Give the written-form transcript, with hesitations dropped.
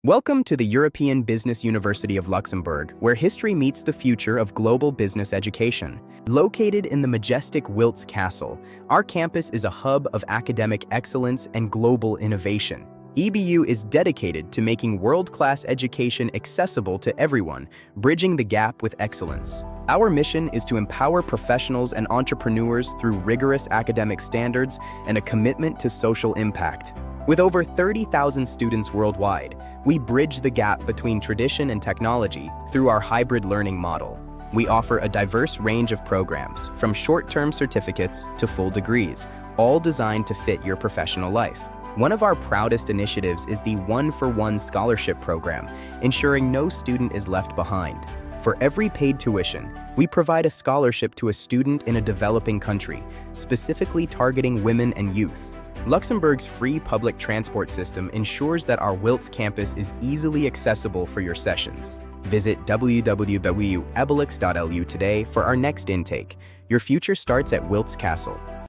Welcome to the European Business University of Luxembourg, where history meets the future of global business education. Located in the majestic Wiltz Castle, our campus is a hub of academic excellence and global innovation. EBU is dedicated to making world-class education accessible to everyone, bridging the gap with excellence. Our mission is to empower professionals and entrepreneurs through rigorous academic standards and a commitment to social impact. With over 30,000 students worldwide, we bridge the gap between tradition and technology through our hybrid learning model. We offer a diverse range of programs, from short-term certificates to full degrees, all designed to fit your professional life. One of our proudest initiatives is the one-for-one scholarship program, ensuring no student is left behind. For every paid tuition, we provide a scholarship to a student in a developing country, specifically targeting women and youth. Luxembourg's free public transport system ensures that our Wiltz campus is easily accessible for your sessions. Visit www.ebelix.lu today for our next intake. Your future starts at Wiltz Castle.